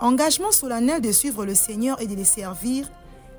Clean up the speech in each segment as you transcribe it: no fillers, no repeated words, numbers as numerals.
Engagement solennel de suivre le Seigneur et de les servir,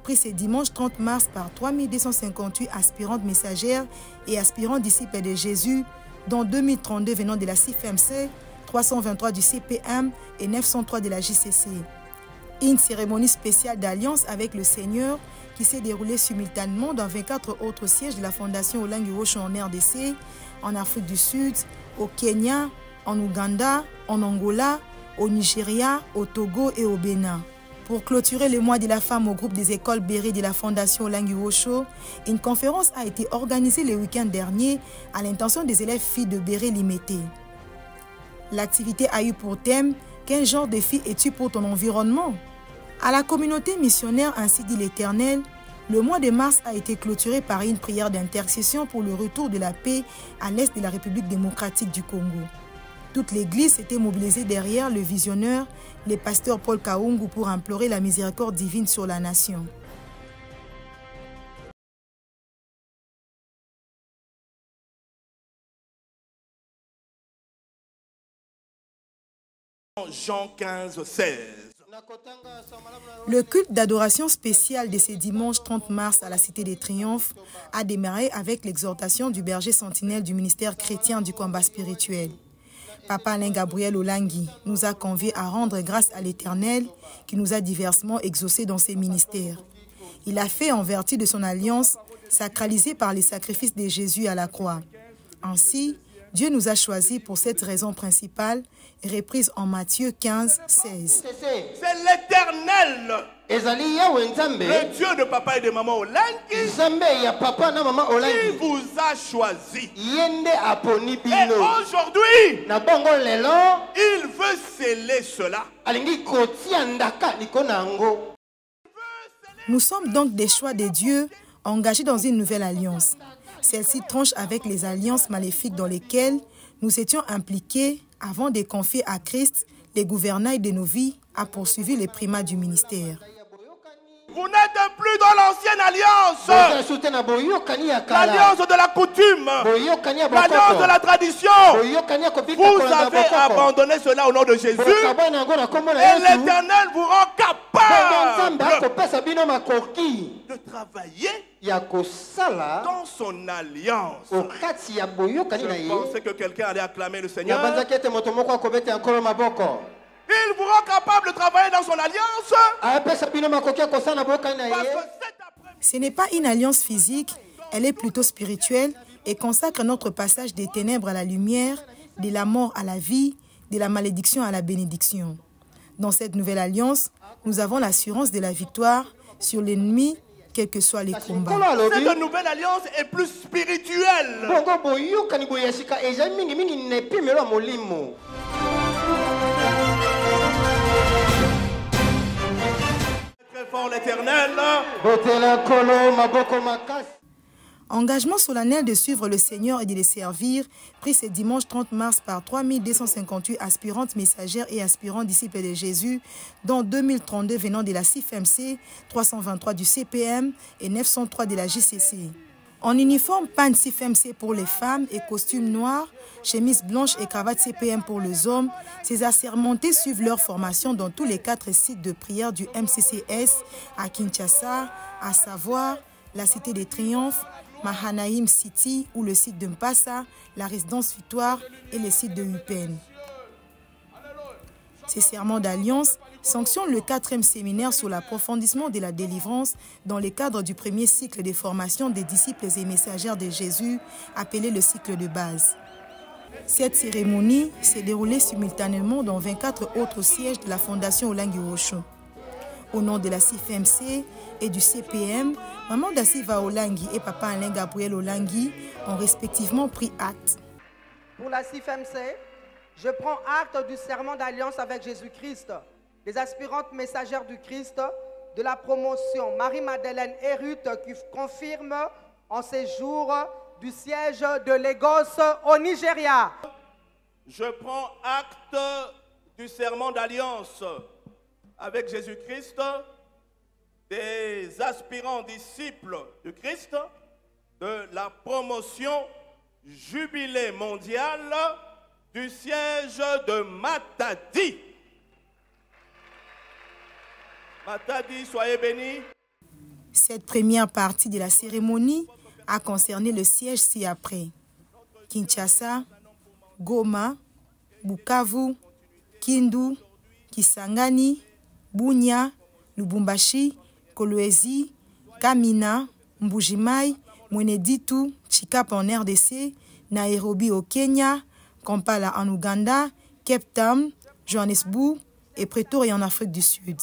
pris ce dimanche 30 mars par 3258 aspirantes messagères et aspirants disciples de Jésus, dont 2032 venant de la CIFMC, 323 du CPM et 903 de la JCC. Une cérémonie spéciale d'alliance avec le Seigneur qui s'est déroulée simultanément dans 24 autres sièges de la Fondation Olangi Wosho en RDC, en Afrique du Sud, au Kenya, en Ouganda, en Angola, au Nigeria, au Togo et au Bénin. Pour clôturer le mois de la femme au groupe des écoles Béry de la Fondation Olangi Wosho, une conférence a été organisée le week-end dernier à l'intention des élèves filles de Béry Limité. L'activité a eu pour thème « Quel genre de fille es-tu pour ton environnement ?» À la communauté missionnaire, ainsi dit l'Éternel, le mois de mars a été clôturé par une prière d'intercession pour le retour de la paix à l'est de la République démocratique du Congo. Toute l'Église s'était mobilisée derrière le visionneur, le pasteur Paul Kaungu, pour implorer la miséricorde divine sur la nation. Jean 15, 16. Le culte d'adoration spécial de ce dimanche 30 mars à la Cité des Triomphes a démarré avec l'exhortation du berger sentinelle du ministère chrétien du combat spirituel. Papa Alain Gabriel Olangi nous a conviés à rendre grâce à l'Éternel qui nous a diversement exaucés dans ses ministères. Il a fait en vertu de son alliance sacralisée par les sacrifices de Jésus à la croix. Ainsi, Dieu nous a choisis pour cette raison principale, reprise en Matthieu 15, 16. C'est l'Éternel, le Dieu de papa et de maman Olangi, qui vous a choisi. Et aujourd'hui, il veut sceller cela. Nous sommes donc des choix de Dieu engagés dans une nouvelle alliance. Celle-ci tranche avec les alliances maléfiques dans lesquelles nous étions impliqués avant de confier à Christ les gouvernails de nos vies, a poursuivi les primats du ministère. Vous n'êtes plus dans l'ancienne alliance, l'alliance de la coutume, l'alliance de la tradition. Vous avez abandonné cela au nom de Jésus et l'Éternel vous rend capable de travailler dans son alliance. Je pensais que quelqu'un allait acclamer le Seigneur. Il vous rend capable de travailler dans son alliance. Ce n'est pas une alliance physique, elle est plutôt spirituelle et consacre notre passage des ténèbres à la lumière, de la mort à la vie, de la malédiction à la bénédiction. Dans cette nouvelle alliance, nous avons l'assurance de la victoire sur l'ennemi, quels que soient les combats. Cette nouvelle alliance est plus spirituelle. L'Éternel. Engagement solennel de suivre le Seigneur et de les servir, pris ce dimanche 30 mars par 3258 aspirantes messagères et aspirants disciples de Jésus, dont 2032 venant de la CIFMC, 323 du CPM et 903 de la JCC. En uniforme PAN CIFMC pour les femmes et costume noir, chemise blanche et cravate CPM pour les hommes, ces assermentés suivent leur formation dans tous les 4 sites de prière du MCCS à Kinshasa, à savoir la Cité des Triomphes, Mahanaïm City ou le site de Mpassa, la résidence Victoire et le site de Upen. Ces serments d'alliance sanctionnent le 4e séminaire sur l'approfondissement de la délivrance dans le cadre du premier cycle de formation des disciples et messagères de Jésus, appelé le cycle de base. Cette cérémonie s'est déroulée simultanément dans 24 autres sièges de la Fondation Olangi Wosho. Au nom de la CIFMC et du CPM, Maman Dassiva Olangi et Papa Alain Gabriel Olangi ont respectivement pris acte. Pour la CIFMC, je prends acte du serment d'alliance avec Jésus-Christ, des aspirantes messagères du Christ, de la promotion Marie-Madeleine et Ruth qui confirme en séjour du siège de Lagos au Nigeria. Je prends acte du serment d'alliance avec Jésus-Christ, des aspirants disciples du Christ, de la promotion Jubilé mondial du siège de Matadi. Matadi, soyez bénis. Cette première partie de la cérémonie a concerné le siège ci-après. Kinshasa, Goma, Bukavu, Kindu, Kisangani, Bunia, Lubumbashi, Kolwezi, Kamina, Mbujimai, Mweneditu, Chikapa en RDC, Nairobi au Kenya, Kampala en Ouganda, Cape Town, Johannesburg et Pretoria en Afrique du Sud.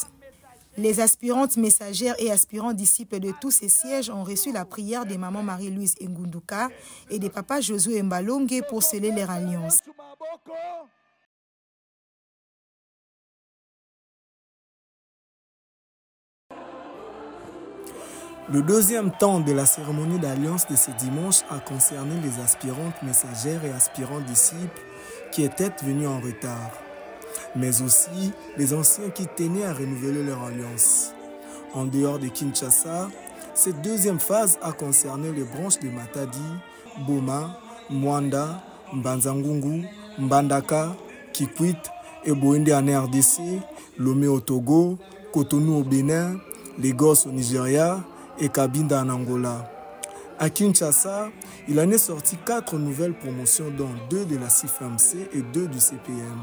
Les aspirantes messagères et aspirants disciples de tous ces sièges ont reçu la prière des mamans Marie-Louise Ngunduka et des papas Josué Mbalonge pour sceller leur alliance. Le deuxième temps de la cérémonie d'alliance de ce dimanche a concerné les aspirantes messagères et aspirants disciples qui étaient venus en retard, mais aussi les anciens qui tenaient à renouveler leur alliance. En dehors de Kinshasa, cette deuxième phase a concerné les branches de Matadi, Boma, Mwanda, Mbanzangungu, Mbandaka, Kikwit et Boende en RDC, Lomé au Togo, Cotonou au Bénin, Lagos au Nigeria et Cabinda en Angola. À Kinshasa, il en est sorti 4 nouvelles promotions, dont 2 de la CIFMC et 2 du CPM.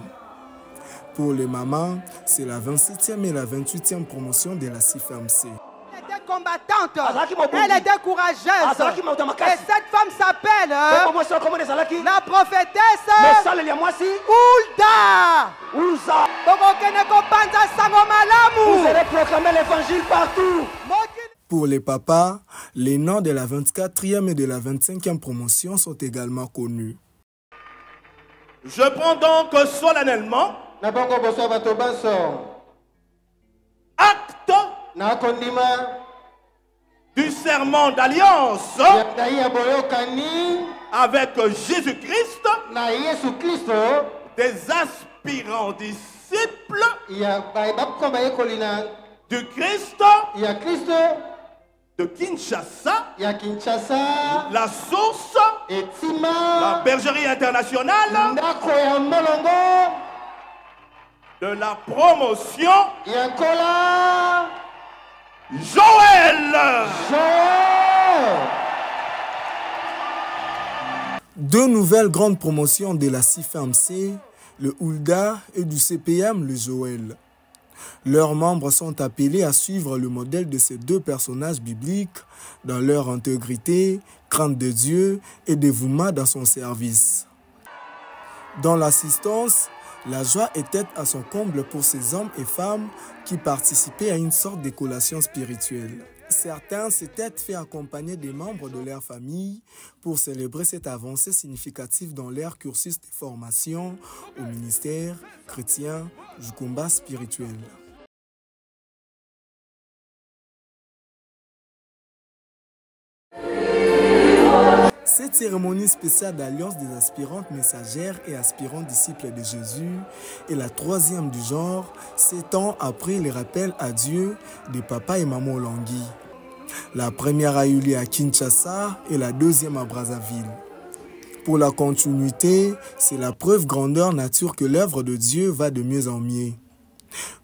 Pour les mamans, c'est la 27e et la 28e promotion de la CIFMC. Elle était combattante, elle était courageuse. Et cette femme s'appelle la prophétesse Hulda. Vous allez proclamer l'évangile partout. Pour les papas, les noms de la 24e et de la 25e promotion sont également connus. Je prends donc solennellement acte du serment d'alliance avec Jésus-Christ des aspirants disciples du Christ de Kinshasa, la source, la bergerie internationale, de la promotion, Joël. 2 nouvelles grandes promotions de la CIFMC, le Hulda, et du CPM, le Joël. Leurs membres sont appelés à suivre le modèle de ces 2 personnages bibliques dans leur intégrité, crainte de Dieu et dévouement dans son service. Dans l'assistance, la joie était à son comble pour ces hommes et femmes qui participaient à une sorte de collation spirituelle. Certains s'étaient fait accompagner des membres de leur famille pour célébrer cette avancée significative dans leur cursus de formation au ministère chrétien du combat spirituel. Cette cérémonie spéciale d'alliance des aspirantes messagères et aspirants disciples de Jésus est la 3e du genre, 7 ans après les rappels à Dieu des papas et mamans Olangui. La première a eu lieu à Kinshasa et la 2e à Brazzaville. Pour la continuité, c'est la preuve grandeur nature que l'œuvre de Dieu va de mieux en mieux.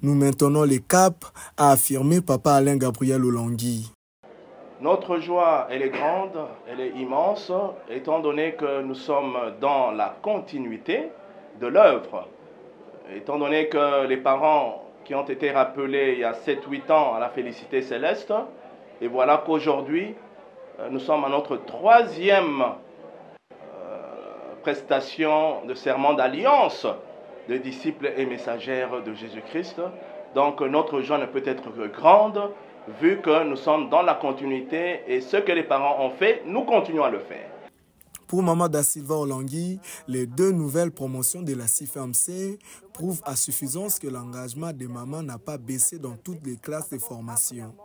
Nous maintenons les caps, a affirmé Papa Alain Gabriel Olangui. Notre joie, elle est grande, elle est immense, étant donné que nous sommes dans la continuité de l'œuvre. Étant donné que les parents qui ont été rappelés il y a 7-8 ans à la félicité céleste, et voilà qu'aujourd'hui, nous sommes à notre 3e prestation de serment d'alliance de disciples et messagères de Jésus-Christ. Donc notre joie ne peut être que grande, vu que nous sommes dans la continuité et ce que les parents ont fait, nous continuons à le faire. Pour Maman Da Silva Olangui, les 2 nouvelles promotions de la CIFMC prouvent à suffisance que l'engagement des mamans n'a pas baissé dans toutes les classes de formation.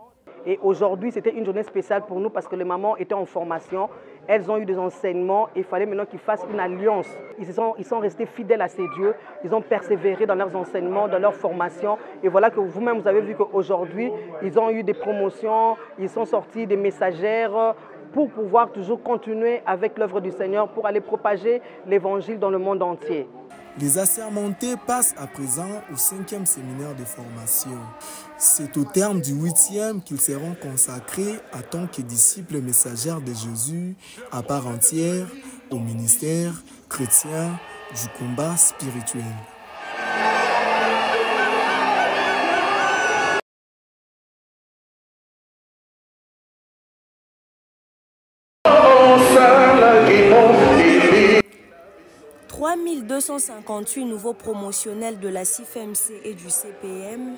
Et aujourd'hui, c'était une journée spéciale pour nous parce que les mamans étaient en formation. Elles ont eu des enseignements. Il fallait maintenant qu'ils fassent une alliance. Ils sont restés fidèles à ces dieux. Ils ont persévéré dans leurs enseignements, dans leur formation. Et voilà que vous-même, vous avez vu qu'aujourd'hui, ils ont eu des promotions. Ils sont sortis des messagères pour pouvoir toujours continuer avec l'œuvre du Seigneur, pour aller propager l'évangile dans le monde entier. Les assermentés passent à présent au 5e séminaire de formation. C'est au terme du 8e qu'ils seront consacrés en tant que disciples messagères de Jésus à part entière au ministère chrétien du combat spirituel. « 3258 nouveaux promotionnels de la CIFMC et du CPM,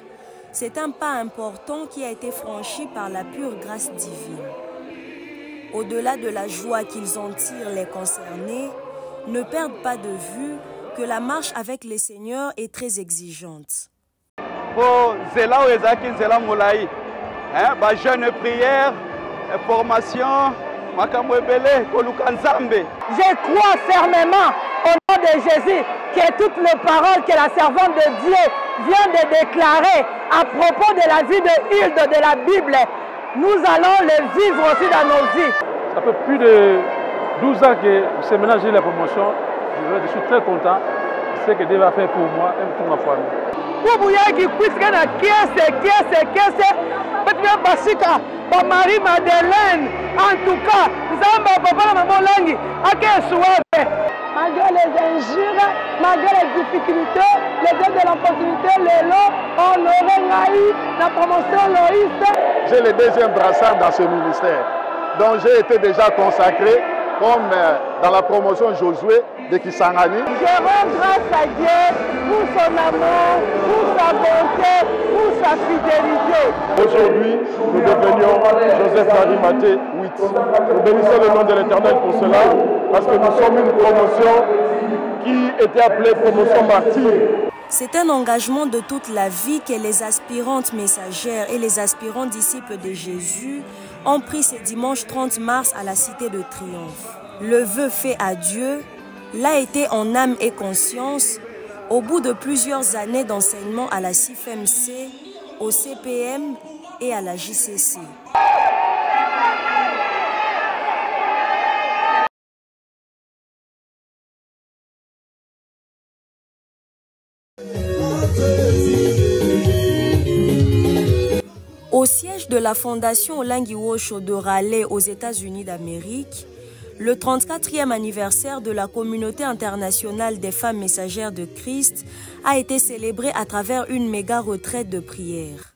c'est un pas important qui a été franchi par la pure grâce divine. Au-delà de la joie qu'ils en tirent les concernés, ne perdent pas de vue que la marche avec les seigneurs est très exigeante. Jeune prière, formation, je crois fermement au nom de Jésus que toutes les paroles que la servante de Dieu vient de déclarer à propos de la vie de Hilde de la Bible, nous allons les vivre aussi dans nos vies. Ça fait plus de 12 ans que ce ménage et la promotion. Je suis très content de ce que Dieu va faire pour moi et pour ma famille. Marie Madeleine, en tout cas, malgré les injures, malgré les difficultés, les dons de l'opportunité, les lots, on aurait eu la promotion Loïs. J'ai le deuxième brassard dans ce ministère, donc j'ai été déjà consacré comme dans la promotion Josué de Kisangani. Je rends grâce à Dieu pour son amour, pour sa bonté, pour sa fidélité. Aujourd'hui, nous devenions Joseph Marie Maté 8. Nous bénissons le nom de l'Éternel pour cela, parce que nous sommes une promotion qui était appelée promotion martyre. C'est un engagement de toute la vie que les aspirantes messagères et les aspirants disciples de Jésus ont pris ce dimanche 30 mars à la Cité de Triomphe. Le vœu fait à Dieu l'a été en âme et conscience au bout de plusieurs années d'enseignement à la CIFMC, au CPM et à la JCC. Au siège de la Fondation Olangiwosho de Raleigh aux États-Unis d'Amérique, le 34e anniversaire de la communauté internationale des femmes messagères de Christ a été célébré à travers une méga retraite de prière.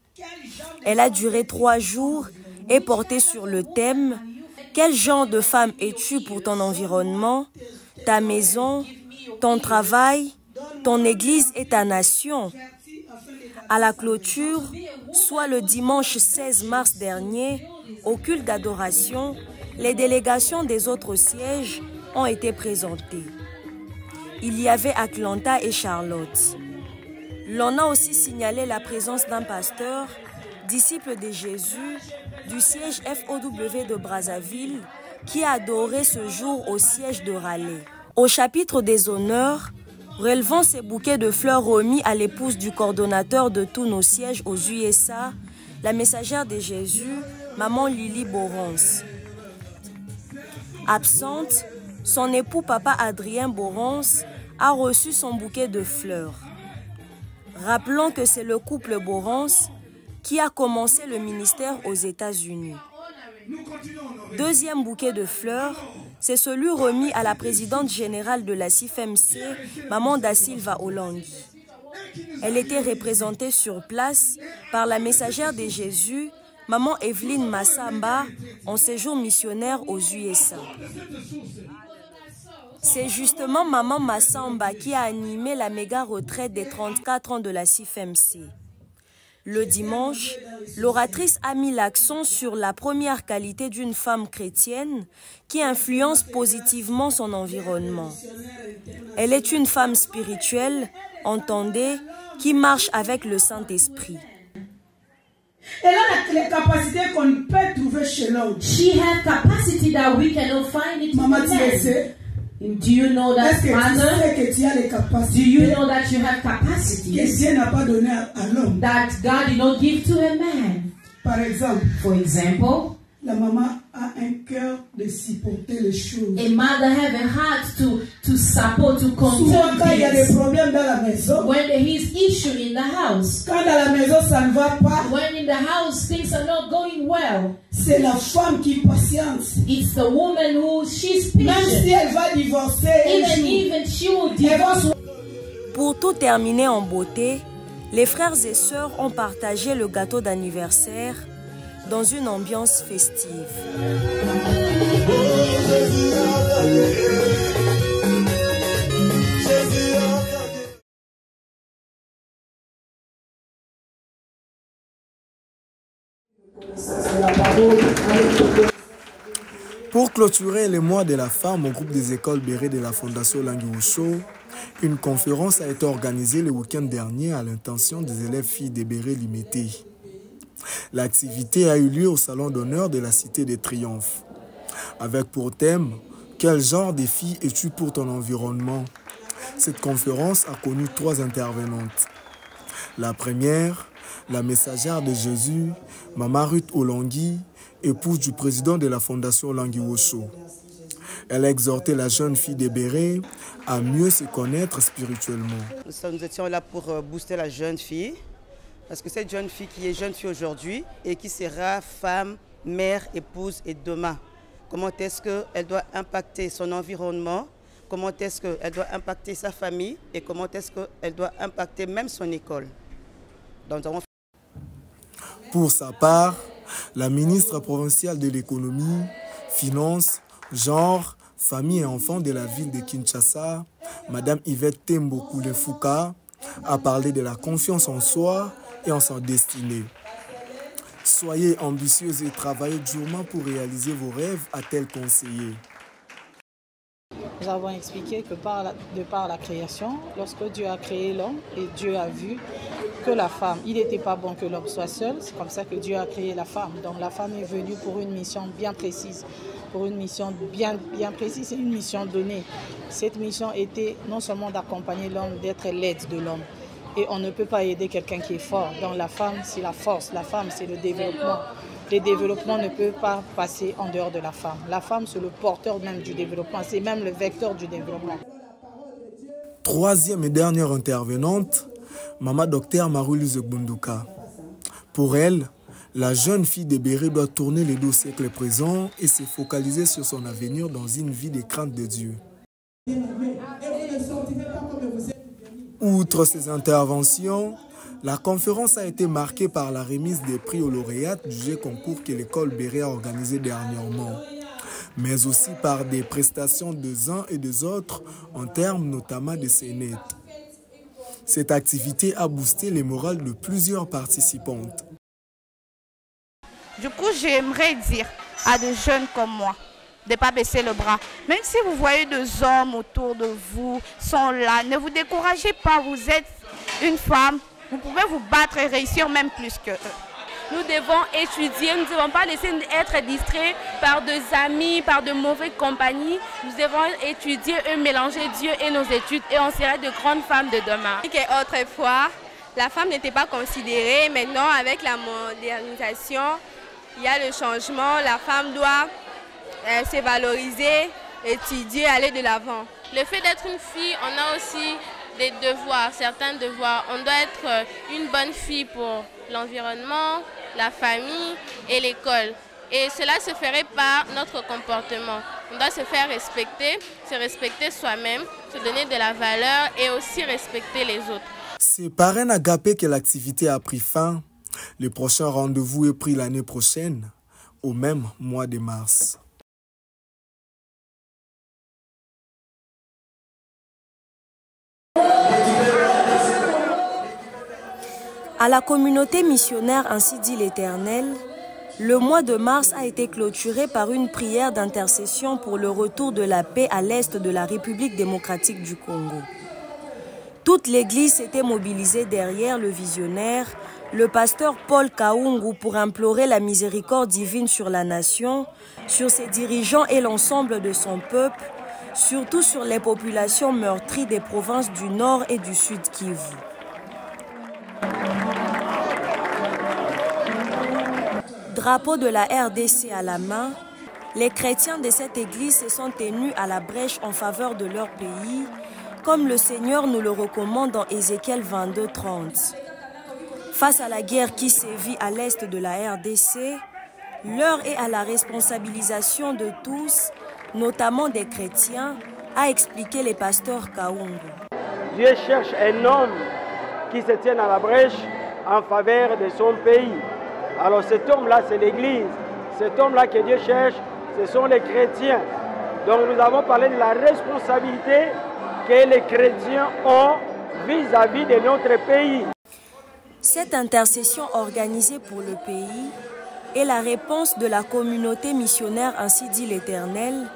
Elle a duré 3 jours et porté sur le thème « Quel genre de femme es-tu pour ton environnement, ta maison, ton travail, ton église et ta nation ?» À la clôture, soit le dimanche 16 mars dernier, au culte d'adoration, les délégations des autres sièges ont été présentées. Il y avait Atlanta et Charlotte. L'on a aussi signalé la présence d'un pasteur, disciple de Jésus, du siège FOW de Brazzaville, qui a adoré ce jour au siège de Raleigh. Au chapitre des honneurs, relevant ces bouquets de fleurs remis à l'épouse du coordonnateur de tous nos sièges aux USA, la messagère de Jésus, Maman Lily Borance. Absente, son époux Papa Adrien Borance a reçu son bouquet de fleurs. Rappelons que c'est le couple Borance qui a commencé le ministère aux États-Unis. Deuxième bouquet de fleurs, c'est celui remis à la présidente générale de la CIFMC, Maman Da Silva Olangi. Elle était représentée sur place par la messagère de Jésus, Maman Evelyne Massamba, en séjour missionnaire aux USA. C'est justement Maman Massamba qui a animé la méga retraite des 34 ans de la CIFMC. Le dimanche, l'oratrice a mis l'accent sur la première qualité d'une femme chrétienne qui influence positivement son environnement. Elle est une femme spirituelle, entendez, qui marche avec le Saint-Esprit. Elle a les capacités qu'on peut trouver chez l'autre. She has capacity that we cannot find it. Maman, tu le sais? Do you know that, Mother? Do you know that you have capacity that God did not give to a man? For example, la maman a un cœur de supporter les choses. A mother have a heart to support, to control quand il y a des problèmes dans la maison, when there is issue in the house, quand dans la maison ça ne va pas, when in the house things are not going well, c'est la femme qui patiente. It's the woman who she's patient. Même si elle va divorcer, even she will divorce. Pour tout terminer en beauté, les frères et sœurs ont partagé le gâteau d'anniversaire dans une ambiance festive. Pour clôturer les mois de la femme au groupe des écoles Béré de la Fondation Languiwosho, une conférence a été organisée le week-end dernier à l'intention des élèves filles de Béré Limité. L'activité a eu lieu au Salon d'honneur de la Cité des Triomphes, avec pour thème « Quel genre de filles es-tu pour ton environnement ?» Cette conférence a connu 3 intervenantes. La première, la messagère de Jésus, Mama Ruth Olongui, épouse du président de la Fondation Languiwosho. Elle a exhorté la jeune fille de Béré à mieux se connaître spirituellement. Nous étions là pour booster la jeune fille, parce que cette jeune fille qui est jeune fille aujourd'hui et qui sera femme, mère, épouse et demain, comment est-ce qu'elle doit impacter son environnement, comment est-ce qu'elle doit impacter sa famille et comment est-ce qu'elle doit impacter même son école. Donc, pour sa part, la ministre provinciale de l'économie, finances, genre, famille et enfants de la ville de Kinshasa, Madame Yvette Tembo Koulefouka, a parlé de la confiance en soi et en sa destinée. Soyez ambitieuses et travaillez durement pour réaliser vos rêves, a-t-elle conseillé. Nous avons expliqué que de par la création, lorsque Dieu a créé l'homme et Dieu a vu que la femme, il n'était pas bon que l'homme soit seul, c'est comme ça que Dieu a créé la femme. Donc la femme est venue pour une mission bien précise, pour une mission bien précise et une mission donnée. Cette mission était non seulement d'accompagner l'homme, d'être l'aide de l'homme. Et on ne peut pas aider quelqu'un qui est fort. Donc la femme, c'est la force, la femme, c'est le développement. Le développement ne peut pas passer en dehors de la femme. La femme, c'est le porteur même du développement, c'est même le vecteur du développement. Troisième et dernière intervenante, Maman Docteur Marie-Louise Gbunduka. Pour elle, la jeune fille de Béré doit tourner les 2 siècles présents et se focaliser sur son avenir dans une vie de crainte de Dieu. Outre ces interventions, la conférence a été marquée par la remise des prix aux lauréates du jeu concours que l'école Béré a organisé dernièrement, mais aussi par des prestations des uns et des autres en termes notamment de scénettes. Cette activité a boosté les morales de plusieurs participantes. Du coup, j'aimerais dire à des jeunes comme moi de ne pas baisser le bras. Même si vous voyez des hommes autour de vous sont là, ne vous découragez pas, vous êtes une femme, vous pouvez vous battre et réussir même plus qu'eux. Nous devons étudier, nous ne devons pas laisser être distraits par des amis, par de mauvaises compagnies. Nous devons étudier et mélanger Dieu et nos études et on sera de grandes femmes de demain. Autrefois, la femme n'était pas considérée. Maintenant, avec la modernisation, il y a le changement. La femme doit se valoriser, étudier, aller de l'avant. Le fait d'être une fille, on a aussi des devoirs, certains devoirs. On doit être une bonne fille pour l'environnement, la famille et l'école. Et cela se ferait par notre comportement. On doit se faire respecter soi-même, se donner de la valeur et aussi respecter les autres. C'est par un agapé que l'activité a pris fin. Le prochain rendez-vous est pris l'année prochaine, au même mois de mars. À la communauté missionnaire, ainsi dit l'Éternel, le mois de mars a été clôturé par une prière d'intercession pour le retour de la paix à l'est de la République démocratique du Congo. Toute l'Église s'était mobilisée derrière le visionnaire, le pasteur Paul Kaungu, pour implorer la miséricorde divine sur la nation, sur ses dirigeants et l'ensemble de son peuple, surtout sur les populations meurtries des provinces du Nord et du Sud Kivu. Drapeau de la RDC à la main, les chrétiens de cette église se sont tenus à la brèche en faveur de leur pays, comme le Seigneur nous le recommande dans Ézéchiel 22, 30. Face à la guerre qui sévit à l'est de la RDC, l'heure est à la responsabilisation de tous, notamment des chrétiens, a expliqué le pasteur Kaungu. Dieu cherche un homme qui se tienne à la brèche en faveur de son pays. Alors cet homme-là, c'est l'Église. Cet homme-là que Dieu cherche, ce sont les chrétiens. Donc nous avons parlé de la responsabilité que les chrétiens ont vis-à-vis de notre pays. Cette intercession organisée pour le pays est la réponse de la communauté missionnaire, ainsi dit l'Éternel,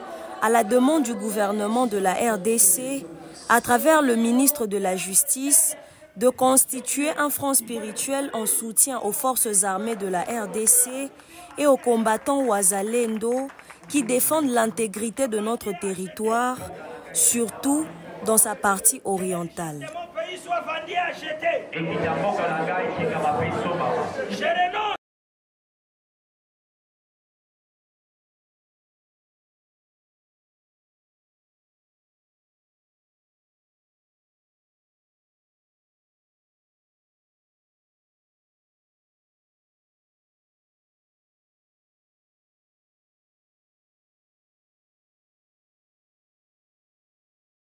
à la demande du gouvernement de la RDC, à travers le ministre de la Justice, de constituer un front spirituel en soutien aux forces armées de la RDC et aux combattants Wazalendo qui défendent l'intégrité de notre territoire, surtout dans sa partie orientale. Soit vendu et acheté.